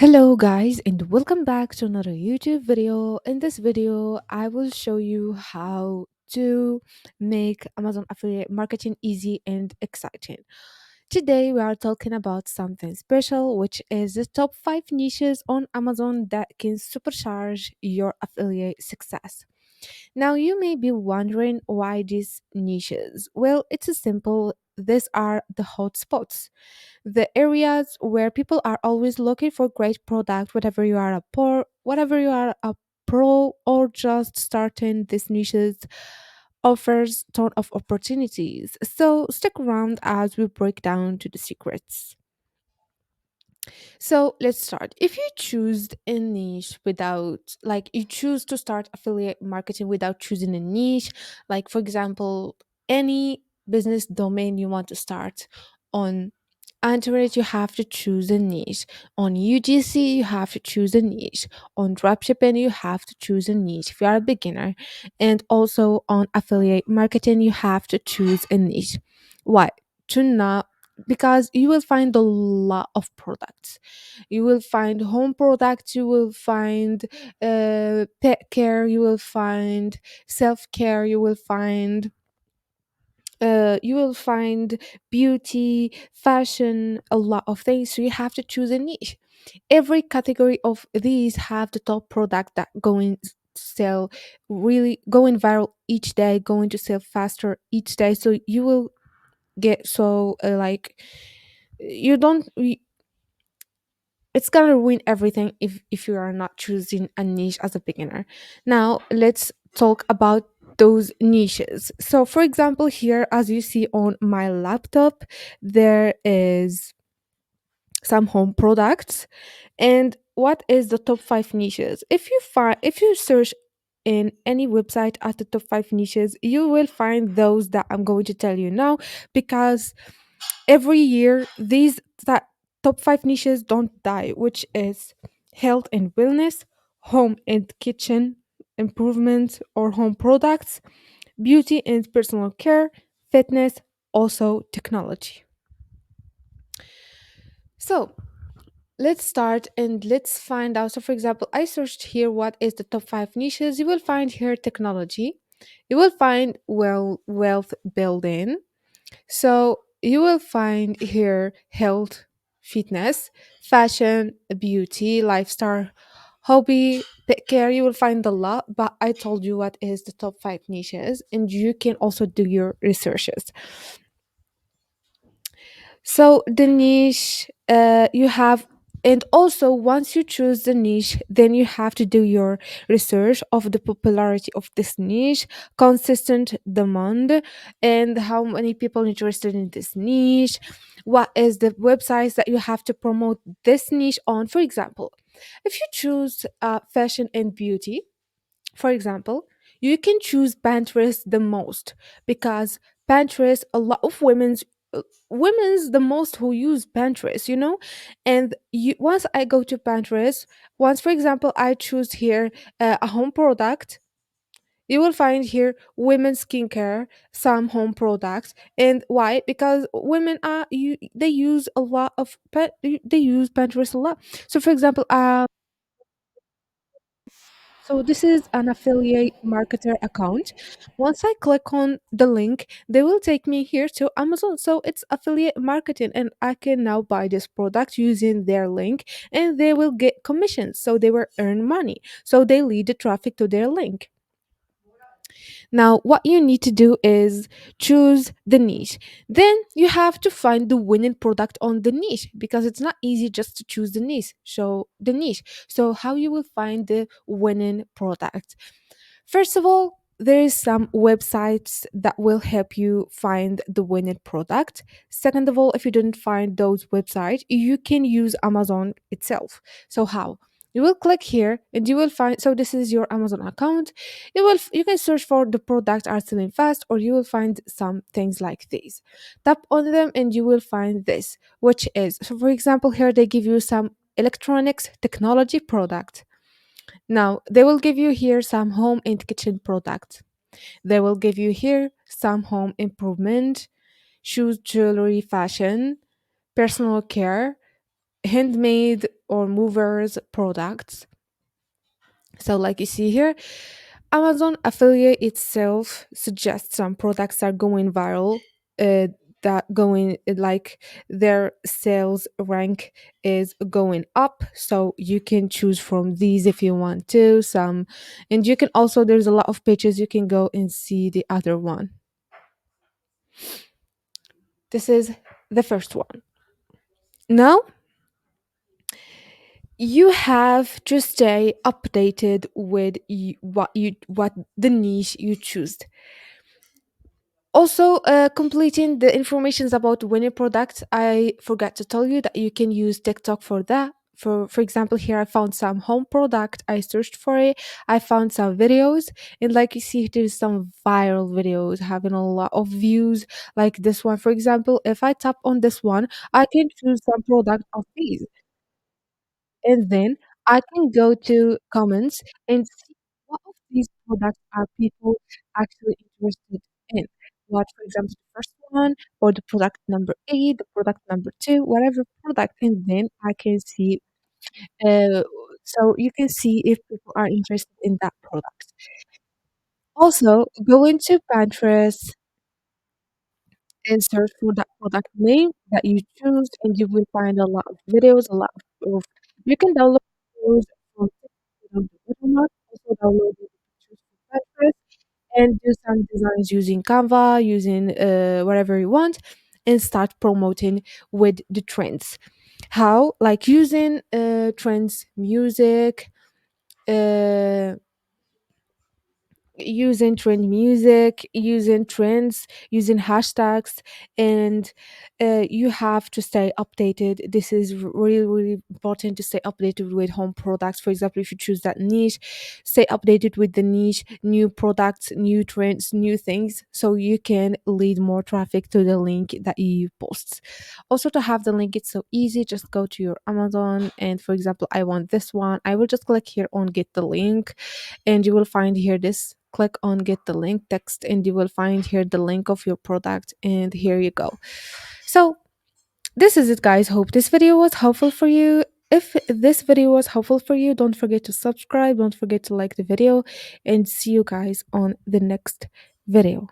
Hello guys and welcome back to another YouTube video. In this video, I will show you how to make Amazon affiliate marketing easy and exciting. Today we are talking about something special, which is the top 5 niches on Amazon that can supercharge your affiliate success. Now, you may be wondering why these niches. Well, it's a simple. These are the hot spots, the areas where people are always looking for great product, whatever you are a pro or just starting these niches offers ton of opportunities. So stick around as we break down to the secrets. So let's start. If you choose a niche without, like, you choose to start affiliate marketing without choosing a niche, like, for example, any business domain you want to start on Android, you have to choose a niche. On UGC, you have to choose a niche. On dropshipping, you have to choose a niche if you are a beginner. And also on affiliate marketing, you have to choose a niche. Why? To not Because you will find a lot of products. You will find home products, you will find pet care, you will find self-care, you will find beauty, fashion, a lot of things. So you have to choose a niche. Every category of these have the top product that going to sell, really going viral each day, going to sell faster each day. So you will get so like you don't y- it's gonna ruin everything if you are not choosing a niche as a beginner. Now let's talk about those niches. So for example, here as you see on my laptop, there is some home products. And what is the top 5 niches? If you search in any website at the top 5 niches, you will find those that I'm going to tell you now, because every year these top 5 niches don't die, which is health and wellness, home and kitchen improvement or home products, beauty and personal care, fitness, also technology. So let's start and let's find out. So for example, I searched here what is the top 5 niches. You will find here technology, you will find wealth building. So you will find here health, fitness, fashion, beauty, lifestyle, hobby, pet care. You will find a lot, but I told you what is the top 5 niches, and you can also do your researches. So the niche you have, and also once you choose the niche, then you have to do your research of the popularity of this niche, consistent demand, and how many people interested in this niche. What is the websites that you have to promote this niche on? For example, if you choose fashion and beauty, for example, you can choose Pinterest the most, because Pinterest, a lot of women's the most who use Pinterest, and once I go to Pinterest, once for example I choose here a home product, you will find here women's skincare, some home products. And why? Because women they use a lot of they use Pinterest a lot. So for example, so this is an affiliate marketer account. Once I click on the link, they will take me here to Amazon. So it's affiliate marketing, and I can now buy this product using their link, and they will get commissions. So they will earn money. So they lead the traffic to their link. Now, what you need to do is choose the niche. Then you have to find the winning product on the niche, because it's not easy just to choose the niche. So how you will find the winning product? First of all, there is some websites that will help you find the winning product. Second of all, if you didn't find those websites, you can use Amazon itself. So how? You will click here and you will find, so this is your Amazon account. You can search for the product are selling fast, or you will find some things like these. Tap on them and you will find this, which is, so for example, here they give you some electronics technology product. Now, they will give you here some home and kitchen products. They will give you here some home improvement, shoes, jewelry, fashion, personal care. handmade or movers products. So, like you see here, Amazon affiliate itself suggests some products are going viral, uh, that going like their sales rank is going up. So you can choose from these if you want to. Some, and you can also, there's a lot of pages you can go and see the other one. This is the first one. Now you have to stay updated with what the niche you choose. Also, completing the informations about winning products, I forgot to tell you that you can use TikTok for that. For example, here I found some home product. I searched for it. I found some videos, and like you see, there's some viral videos having a lot of views. Like this one, for example, if I tap on this one, I can choose some product of these, and then I can go to comments and see what of these products are people actually interested in. What, for example, the first one or the product number eight, the product number two, whatever product, and then I can see. Uh, so you can see if people are interested in that product. Also, go into Pinterest and search for that product name that you choose, and you will find a lot of videos, a lot of you can download videos from TikTok without the watermark, also download the pictures from Pinterest, and do some designs using Canva, using whatever you want, and start promoting with the trends. How? Like using trends, music, uh, using trend music, using trends, using hashtags, and you have to stay updated. This is really, really important to stay updated with home products. For example, if you choose that niche, stay updated with the niche, new products, new trends, new things, so you can lead more traffic to the link that you post. Also, to have the link, it's so easy. Just go to your Amazon, and for example, I want this one. I will just click here on get the link, and you will find here this, click on get the link text, and you will find here the link of your product, and here you go. So this is it, guys. Hope this video was helpful for you. If this video was helpful for you, don't forget to subscribe, don't forget to like the video, and see you guys on the next video.